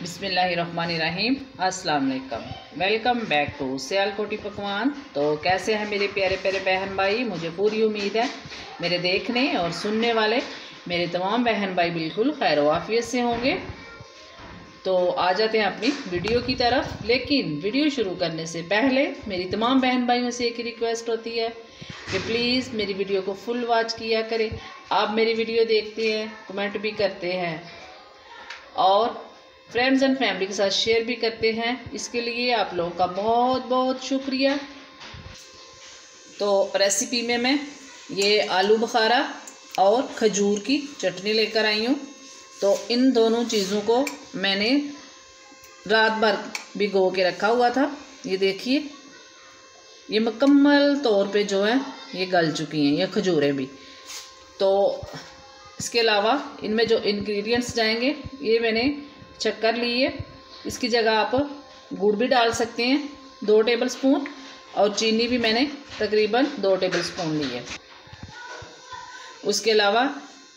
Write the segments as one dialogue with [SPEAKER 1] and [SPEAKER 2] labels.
[SPEAKER 1] बिस्मिल्लाहिर्रहमानिर्रहीम। अस्सलाम वालेकुम। वेलकम बैक टू सियालकोटी पकवान। तो कैसे हैं मेरे प्यारे प्यारे बहन भाई? मुझे पूरी उम्मीद है मेरे देखने और सुनने वाले मेरे तमाम बहन भाई बिल्कुल खैर वाफियत से होंगे। तो आ जाते हैं अपनी वीडियो की तरफ। लेकिन वीडियो शुरू करने से पहले मेरी तमाम बहन भाइयों से एक ही रिक्वेस्ट होती है कि प्लीज़ मेरी वीडियो को फुल वॉच किया करें। आप मेरी वीडियो देखते हैं, कमेंट भी करते हैं और फ्रेंड्स एंड फैमिली के साथ शेयर भी करते हैं। इसके लिए आप लोगों का बहुत बहुत शुक्रिया। तो रेसिपी में मैं ये आलू बुखारा और खजूर की चटनी लेकर आई हूँ। तो इन दोनों चीज़ों को मैंने रात भर भिगो के रखा हुआ था। ये देखिए, ये मुकम्मल तौर पे जो है ये गल चुकी हैं, ये खजूरें भी। तो इसके अलावा इनमें जो इंग्रेडिएंट्स जाएंगे, ये मैंने शक्कर ली है, इसकी जगह आप गुड़ भी डाल सकते हैं 2 टेबल स्पून, और चीनी भी मैंने तकरीबन 2 टेबल स्पून ली है। उसके अलावा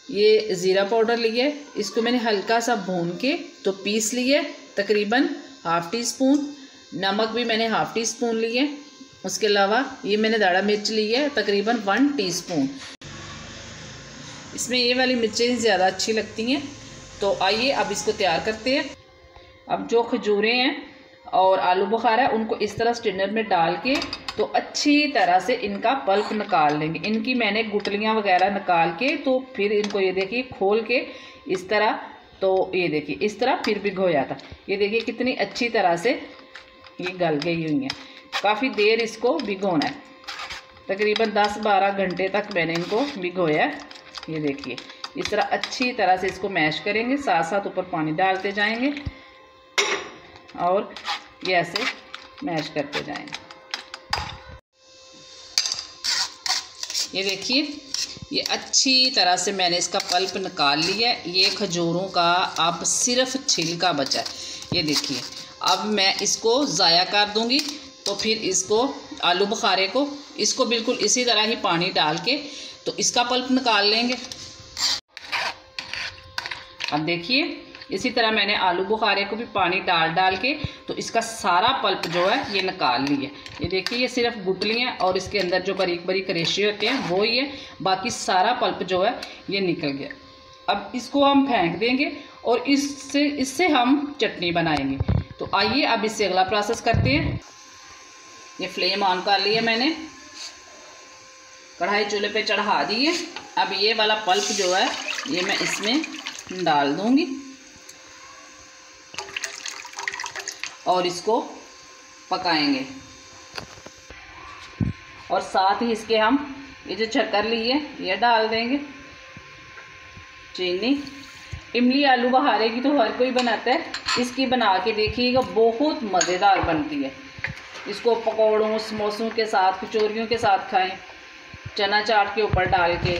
[SPEAKER 1] ये ज़ीरा पाउडर लिया है, इसको मैंने हल्का सा भून के तो पीस लिया तकरीबन ½ टी स्पून। नमक भी मैंने ½ टी स्पून लिए। उसके अलावा ये मैंने दाढ़ा मिर्च ली है तकरीबन 1 टीस्पून। इसमें ये वाली मिर्चें ज़्यादा अच्छी लगती हैं। तो आइए अब इसको तैयार करते हैं। अब जो खजूरें हैं और आलू बुखारा है उनको इस तरह स्ट्रेनर में डाल के तो अच्छी तरह से इनका पल्प निकाल लेंगे। इनकी मैंने गुठलियाँ वगैरह निकाल के तो फिर इनको ये देखिए खोल के इस तरह, तो ये देखिए इस तरह फिर भिगोया था। ये देखिए कितनी अच्छी तरह से ये गल गई हुई है। काफ़ी देर इसको भिगोना है, तकरीबन 10-12 घंटे तक मैंने इनको भिगोया। ये देखिए इस तरह अच्छी तरह से इसको मैश करेंगे, साथ साथ ऊपर पानी डालते जाएंगे और ये ऐसे मैश करते जाएंगे। ये देखिए ये अच्छी तरह से मैंने इसका पल्प निकाल लिया है। ये खजूरों का अब सिर्फ छिलका बचा है। ये देखिए अब मैं इसको ज़ाया कर दूंगी। तो फिर इसको आलू बुखारे को इसको बिल्कुल इसी तरह ही पानी डाल के तो इसका पल्प निकाल लेंगे। अब देखिए इसी तरह मैंने आलू बुखारे को भी पानी डाल के तो इसका सारा पल्प जो है ये निकाल लिया। ये देखिए ये सिर्फ गुठलियाँ और इसके अंदर जो बारीक बारीक रेशे होते हैं वो ही है, बाकी सारा पल्प जो है ये निकल गया। अब इसको हम फेंक देंगे और इससे हम चटनी बनाएंगे। तो आइए अब इससे अगला प्रोसेस करते हैं। ये फ्लेम ऑन कर लिया मैंने, कढ़ाई चूल्हे पे चढ़ा दी है। अब ये वाला पल्प जो है ये मैं इसमें डाल दूंगी और इसको पकाएंगे। और साथ ही इसके हम ये जो शक्कर ली है ये डाल देंगे, चीनी। इमली आलू बुखारे की तो हर कोई बनाता है, इसकी बना के देखिएगा, बहुत मज़ेदार बनती है। इसको पकौड़ों समोसों के साथ, कचौरियों के साथ खाएं, चना चाट के ऊपर डाल के,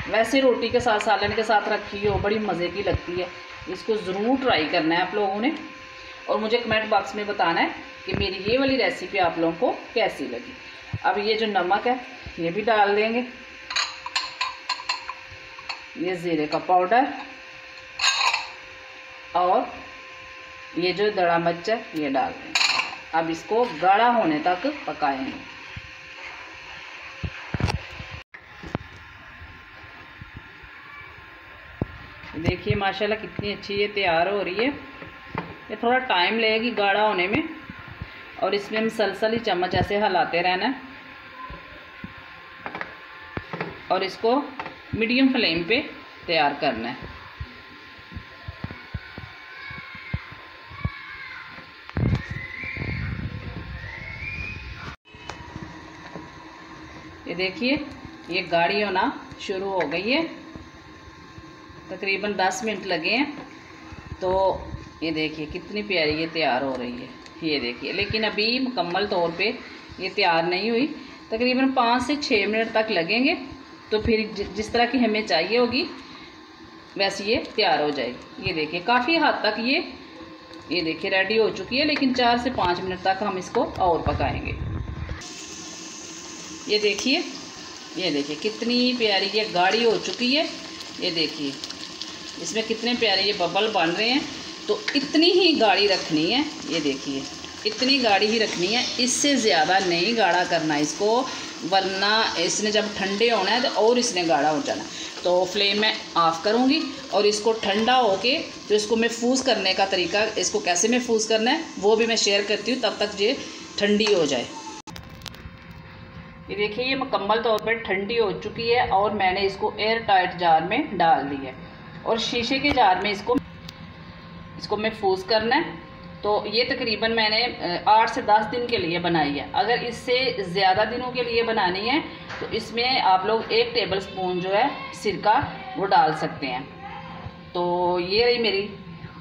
[SPEAKER 1] वैसे रोटी के साथ सालन के साथ रखी हो, बड़ी मज़े की लगती है। इसको ज़रूर ट्राई करना है आप लोगों ने और मुझे कमेंट बॉक्स में बताना है कि मेरी ये वाली रेसिपी आप लोगों को कैसी लगी। अब ये जो नमक है ये भी डाल देंगे, ये ज़ीरे का पाउडर और ये जो दड़ा मिर्च है ये डाल देंगे। अब इसको गाढ़ा होने तक पकाएंगे। देखिए माशाल्लाह कितनी अच्छी ये तैयार हो रही है। ये थोड़ा टाइम लगेगी गाढ़ा होने में और इसमें मुसलसल ही चम्मच ऐसे हिलाते रहना है और इसको मीडियम फ्लेम पे तैयार करना है। ये देखिए ये गाढ़ी होना शुरू हो गई है, तकरीबन 10 मिनट लगे हैं। तो ये देखिए कितनी प्यारी ये तैयार हो रही है। ये देखिए, लेकिन अभी मुकम्मल तौर पे ये तैयार नहीं हुई, तकरीबन 5 से 6 मिनट तक लगेंगे। तो फिर जिस तरह की हमें चाहिए होगी वैसे ये तैयार हो जाएगी। ये देखिए काफ़ी हद तक ये देखिए रेडी हो चुकी है, लेकिन 4 से 5 मिनट तक हम इसको और पकाएंगे। ये देखिए कितनी प्यारी ये गाढ़ी हो चुकी है। ये देखिए इसमें कितने प्यारे ये बबल बन रहे हैं। तो इतनी ही गाढ़ी रखनी है, ये देखिए इतनी गाढ़ी ही रखनी है, इससे ज़्यादा नहीं गाढ़ा करना इसको, वरना इसने जब ठंडे होना है तो और इसने गाढ़ा हो जाना। तो फ्लेम मैं ऑफ़ करूँगी और इसको ठंडा होके तो इसको महफूज करने का तरीका, इसको कैसे महफूज करना है वो भी मैं शेयर करती हूँ, तब तक ये ठंडी हो जाए। ये देखिए ये मुकम्मल तौर पर ठंडी हो चुकी है और मैंने इसको एयर टाइट जार में डाल दी है और शीशे के जार में इसको महफूज करना है। तो ये तकरीबन मैंने 8 से 10 दिन के लिए बनाई है। अगर इससे ज़्यादा दिनों के लिए बनानी है तो इसमें आप लोग 1 टेबल स्पून जो है सिरका वो डाल सकते हैं। तो ये रही मेरी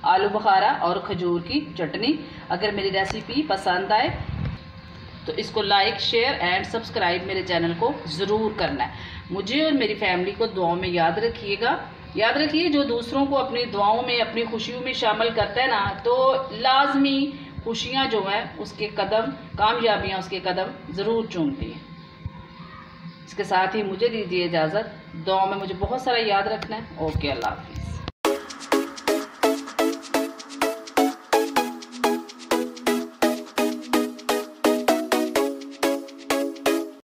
[SPEAKER 1] आलू बुखारा और खजूर की चटनी। अगर मेरी रेसिपी पसंद आए तो इसको लाइक, शेयर एंड सब्सक्राइब मेरे चैनल को ज़रूर करना है। मुझे और मेरी फैमिली को दुआओं में याद रखिएगा। याद रखिए, जो दूसरों को अपनी दुआओं में, अपनी खुशियों में शामिल करता है ना, तो लाजमी खुशियाँ जो हैं उसके कदम, कामयाबियाँ उसके कदम ज़रूर चूमती हैं। इसके साथ ही मुझे दीजिए इजाज़त। दुआओं में मुझे बहुत सारा याद रखना है। ओके, अल्लाह हाफ़िज़।